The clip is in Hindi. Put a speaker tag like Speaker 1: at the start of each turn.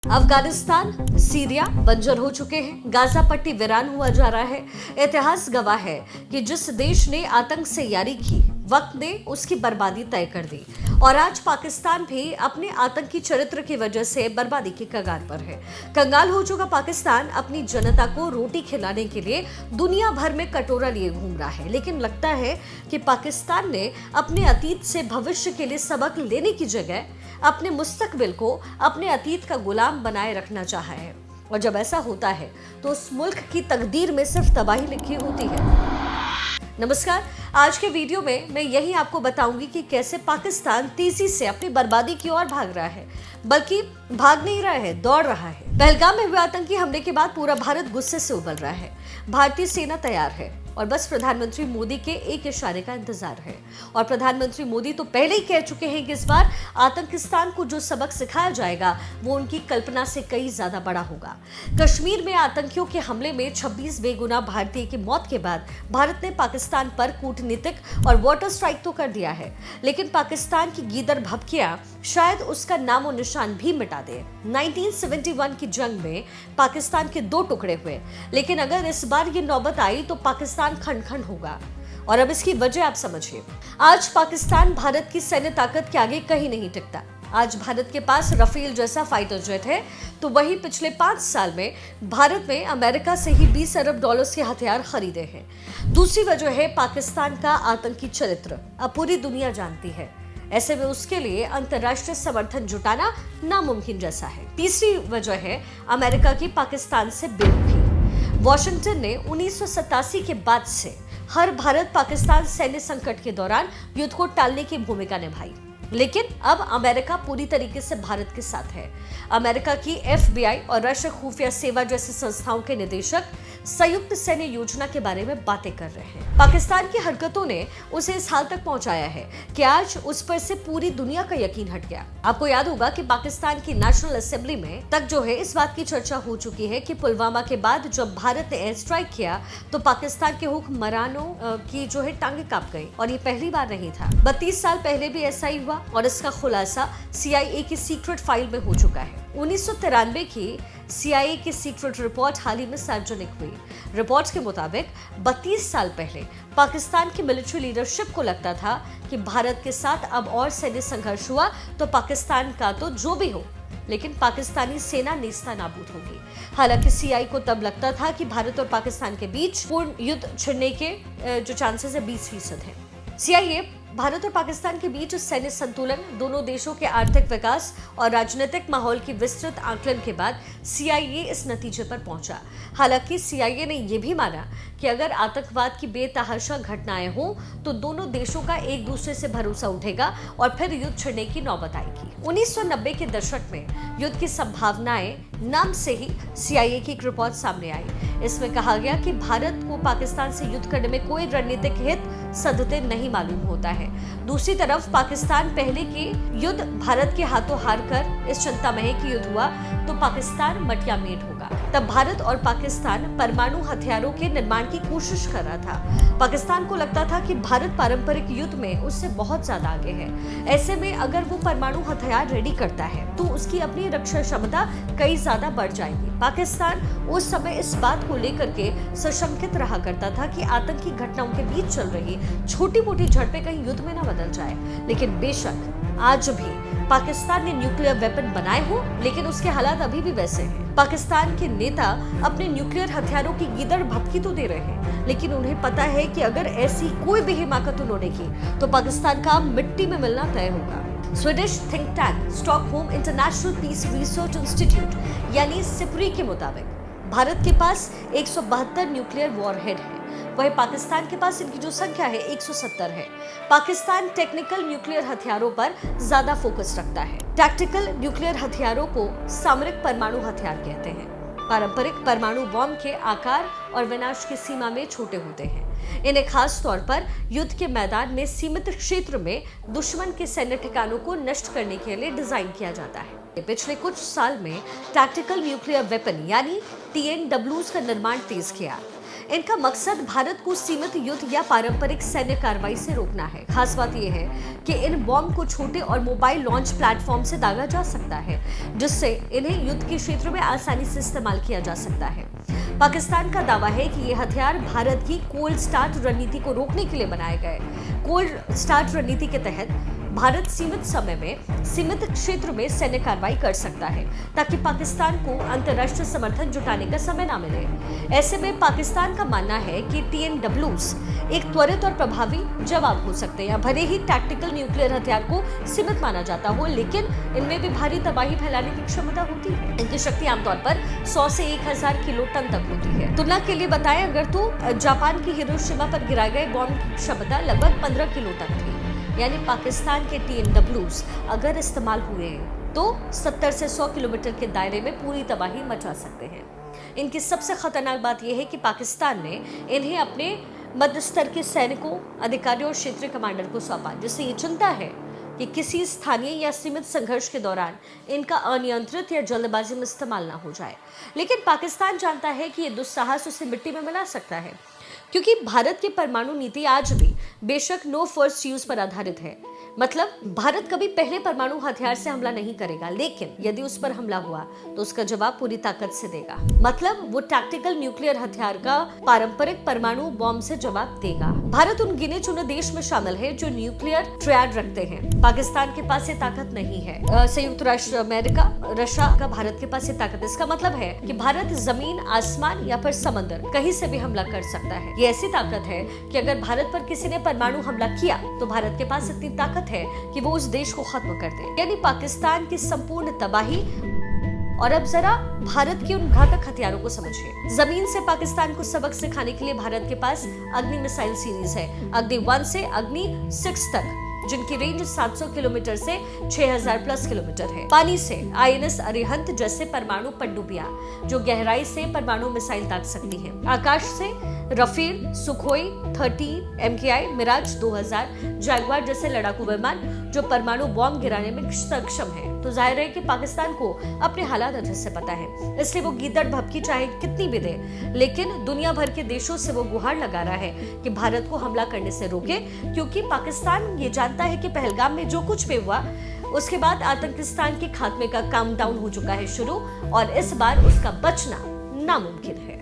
Speaker 1: अफगानिस्तान, सीरिया बंजर हो चुके हैं, गाजा पट्टी वीरान हुआ जा रहा है। इतिहास गवाह है कि जिस देश ने आतंक से यारी की, वक्त ने उसकी बर्बादी तय कर दी और आज पाकिस्तान भी अपने आतंकी चरित्र की वजह से बर्बादी की कगार पर है। कंगाल हो चुका पाकिस्तान अपनी जनता को रोटी खिलाने के लिए दुनिया भर में कटोरा लिए घूम रहा है, लेकिन लगता है कि पाकिस्तान ने अपने अतीत से भविष्य के लिए सबक लेने की जगह अपने मुस्तकबिल को अपने अतीत का गुलाम बनाए रखना चाहा है। और जब ऐसा होता है तो उस मुल्क की तकदीर में सिर्फ तबाही लिखी होती है। नमस्कार, आज के वीडियो में मैं यही आपको बताऊंगी कि कैसे पाकिस्तान तेजी से अपनी बर्बादी की ओर भाग रहा है, बल्कि भाग नहीं रहा है, दौड़ रहा है। पहलगाम में हुए आतंकी हमले के बाद पूरा भारत गुस्से से उबल रहा है। भारतीय सेना तैयार है और बस प्रधानमंत्री मोदी के एक इशारे का इंतजार है। और प्रधानमंत्री मोदी तो पहले ही कह चुके हैं कि इस बार आतंकिस्तान को जो सबक सिखाया जाएगा वो उनकी कल्पना से कई ज्यादा बड़ा होगा। कश्मीर में आतंकियों के हमले में 26 बेगुनाह भारतीय की मौत के बाद भारत ने पाकिस्तान पर कूटनीतिक और वाटर स्ट्राइक तो कर दिया है, लेकिन पाकिस्तान की गीदड़ भभकियां शायद उसका नामो निशान भी मिटा दे। 1971 की जंग में पाकिस्तान के 2 टुकड़े हुए, लेकिन अगर इस बार ये नौबत आई तो पाकिस्तान खंड खंड होगा। और अब इसकी वजह आप समझिए। आज पाकिस्तान भारत की सैन्य ताकत के आगे कहीं नहीं टिकता। आज भारत के पास राफेल जैसा फाइटर जेट है, तो वही पिछले 5 साल में भारत में अमेरिका से ही 20 अरब डॉलर्स के हथियार खरीदे हैं। दूसरी वजह है पाकिस्तान का आतंकी चरित्र, अब पूरी दुनिया जानती है। ऐसे में उसके लिए अंतर्राष्ट्रीय समर्थन जुटाना नामुमकिन जैसा है। तीसरी वजह है अमेरिका की पाकिस्तान से बेरुखी। वॉशिंगटन ने 1987 के बाद से हर भारत पाकिस्तान सैन्य संकट के दौरान युद्ध को टालने की भूमिका निभाई, लेकिन अब अमेरिका पूरी तरीके से भारत के साथ है। अमेरिका की FBI और राष्ट्रीय खुफिया सेवा जैसी संस्थाओं के निदेशक संयुक्त सैन्य योजना के बारे में बातें कर रहे हैं। पाकिस्तान की हरकतों ने उसे इस हाल तक पहुंचाया है कि आज उस पर से पूरी दुनिया का यकीन हट गया। आपको याद होगा कि पाकिस्तान की नेशनल असेंबली में तक जो है इस बात की चर्चा हो चुकी है कि पुलवामा के बाद जब भारत ने एयर स्ट्राइक किया तो पाकिस्तान के हुक्मरानों की जो है टांगे कांप गई, और ये पहली बार नहीं था। 32 साल पहले भी ऐसा ही हुआ और इसका खुलासा CIA की सीक्रेट फाइल में हो चुका है। 1993 की CIA की सीक्रेट रिपोर्ट हाल ही में सार्वजनिक हुई। रिपोर्ट के मुताबिक 32 साल पहले पाकिस्तान की मिलिट्री लीडरशिप को लगता था कि भारत के साथ अब और सैन्य संघर्ष हुआ तो पाकिस्तान का तो जो भी हो, लेकिन पाकिस्तानी सेना नेस्ता नाबूद होगी। हालांकि CIA को तब लगता था कि भारत और पाकिस्तान के बीच पूर्ण युद्ध छिड़ने के जो चांसेस है 20% है। CIA भारत और पाकिस्तान के बीच सैन्य संतुलन, दोनों देशों के आर्थिक विकास और राजनीतिक माहौल की विस्तृत आकलन के बाद CIA इस नतीजे पर पहुंचा। हालांकि CIA ने यह भी माना कि अगर आतंकवाद की बेतहाशा घटनाएं हो तो दोनों देशों का एक दूसरे से भरोसा उठेगा और फिर युद्ध छिड़ने की नौबत आएगी। 1990 के दशक में युद्ध की संभावनाएं नाम से ही CIA की एक रिपोर्ट सामने आई। इसमें कहा गया कि भारत को पाकिस्तान से युद्ध करने में कोई रणनीतिक हित सदते नहीं मालूम होता है। दूसरी तरफ पाकिस्तान पहले के युद्ध भारत के हाथों हार कर इस चिंता में है कि युद्ध हुआ तो पाकिस्तान मटियामेट होगा। तब भारत और पाकिस्तान परमाणु हथियारों के निर्माण की कोशिश कर रहा था। पाकिस्तान को लगता था कि भारत पारंपरिक युद्ध में उससे बहुत ज्यादा आगे है। ऐसे में अगर वो परमाणु हथियार रेडी करता है तो उसकी अपनी रक्षा क्षमता कई ज्यादा बढ़ जाएगी। पाकिस्तान उस समय इस बात को लेकर के सशंकित रहा करता था कि आतंकी घटनाओं के बीच चल रही छोटी मोटी झड़पें कहीं युद्ध में न बदल जाए। लेकिन बेशक आज भी पाकिस्तान ने न्यूक्लियर वेपन बनाए हो, लेकिन उसके हालात अभी भी वैसे हैं। पाकिस्तान के नेता अपने न्यूक्लियर हथियारों की गीदड़ भभकी तो दे रहे हैं, लेकिन उन्हें पता है कि अगर ऐसी कोई भी हिमाकत उन्होंने की तो पाकिस्तान का मिट्टी में मिलना तय होगा। Swedish think tank Stockholm International Peace Research Institute यानी सिपरी के मुताबिक भारत के पास 172 न्यूक्लियर वॉरहेड है, वही पाकिस्तान के पास इनकी जो संख्या है 170 है। पाकिस्तान टेक्निकल न्यूक्लियर हथियारों पर ज्यादा फोकस रखता है। टैक्टिकल न्यूक्लियर हथियारों को सामरिक परमाणु हथियार कहते हैं। पारंपरिक परमाणु बॉम्ब के आकार और विनाश की सीमा में छोटे होते हैं। इन्हें खास तौर पर युद्ध के मैदान में सीमित क्षेत्र में दुश्मन के सैन्य ठिकानों को नष्ट करने के लिए डिजाइन किया जाता है। पिछले कुछ साल में टैक्टिकल न्यूक्लियर वेपन यानी TNWs का निर्माण तेज किया। इनका मकसद भारत को सीमित युद्ध या पारंपरिक सैन्य कार्रवाई से रोकना है। खास बात यह है कि इन बॉम्ब को छोटे और मोबाइल लॉन्च प्लेटफॉर्म से दागा जा सकता है, जिससे इन्हें युद्ध के क्षेत्र में आसानी से इस्तेमाल किया जा सकता है। पाकिस्तान का दावा है कि ये हथियार भारत की कोल्ड स्टार्ट रणनीति को रोकने के लिए बनाए गए। कोल्ड स्टार्ट रणनीति के तहत भारत सीमित समय में सीमित क्षेत्र में सैन्य कार्रवाई कर सकता है, ताकि पाकिस्तान को अंतर्राष्ट्रीय समर्थन जुटाने का समय न मिले। ऐसे में पाकिस्तान का मानना है कि TNWs एक त्वरित और प्रभावी जवाब हो सकते हैं। भले ही टैक्टिकल न्यूक्लियर हथियार को सीमित माना जाता हो, लेकिन इनमें भी भारी तबाही फैलाने की क्षमता होती है। इनकी शक्ति आमतौर पर 100 से 1000 किलो टन तक होती है। तुलना के लिए बताएं, अगर तो जापान की हिरोशिमा पर गिराए गए बॉम्ब की क्षमता लगभग 15 किलो टन थी। यानी पाकिस्तान के TNWs अगर इस्तेमाल हुए तो 70 से 100 किलोमीटर के दायरे में पूरी तबाही मचा सकते हैं। इनकी सबसे खतरनाक बात यह है कि पाकिस्तान ने इन्हें अपने मध्य स्तर के सैनिकों, अधिकारियों और क्षेत्रीय कमांडर को सौंपा, जिससे ये चिंता है कि किसी स्थानीय या सीमित संघर्ष के दौरान इनका अनियंत्रित या जल्दबाजी में इस्तेमाल ना हो जाए। लेकिन पाकिस्तान जानता है कि ये दुस्साहस उसे मिट्टी में मिला सकता है, क्योंकि भारत की परमाणु नीति आज भी बेशक नो फर्स्ट यूज पर आधारित है। मतलब भारत कभी पहले परमाणु हथियार से हमला नहीं करेगा, लेकिन यदि उस पर हमला हुआ तो उसका जवाब पूरी ताकत से देगा। मतलब वो टैक्टिकल न्यूक्लियर हथियार का पारंपरिक परमाणु बॉम्ब से जवाब देगा। भारत उन गिने चुने देश में शामिल है जो न्यूक्लियर ट्रायड रखते हैं। पाकिस्तान के पास ये ताकत नहीं है। संयुक्त राष्ट्र अमेरिका, रशिया का भारत के पास ये ताकत। इसका मतलब है कि भारत जमीन, आसमान या फिर समंदर कहीं से भी हमला कर सकता है। ये ऐसी ताकत है कि अगर भारत पर किसी ने परमाणु हमला किया तो भारत के पास इतनी ताकत है कि वो उस देश को खत्म कर दे, यानी पाकिस्तान की संपूर्ण तबाही। और अब जरा भारत के उन घातक हथियारों को समझिए। जमीन से पाकिस्तान को सबक सिखाने के लिए भारत के पास अग्नि मिसाइल सीरीज है, अग्नि 1 से अग्नि 6 तक, जिनकी रेंज 700 किलोमीटर से 6000 प्लस किलोमीटर है। पानी से INS अरिहंत जैसे परमाणु पनडुब्बियां, जो गहराई से परमाणु मिसाइल दाग सकती हैं। आकाश से Rafale, Sukhoi 30, MKI, Mirage 2000, Jaguar जैसे लड़ाकू विमान जो परमाणु बॉम्ब गिराने में सक्षम है। तो जाहिर है कि पाकिस्तान को अपने हालात अच्छे से पता है, इसलिए वो गीदड़ भभकी चाहे कितनी भी दे, लेकिन दुनिया भर के देशों से वो गुहार लगा रहा है कि भारत को हमला करने से रोके, क्योंकि पाकिस्तान ये जानता है कि पहलगाम में जो कुछ भी हुआ उसके बाद आतंकिस्तान के खात्मे का काउंटडाउन हो चुका है शुरू, और इस बार उसका बचना नामुमकिन है।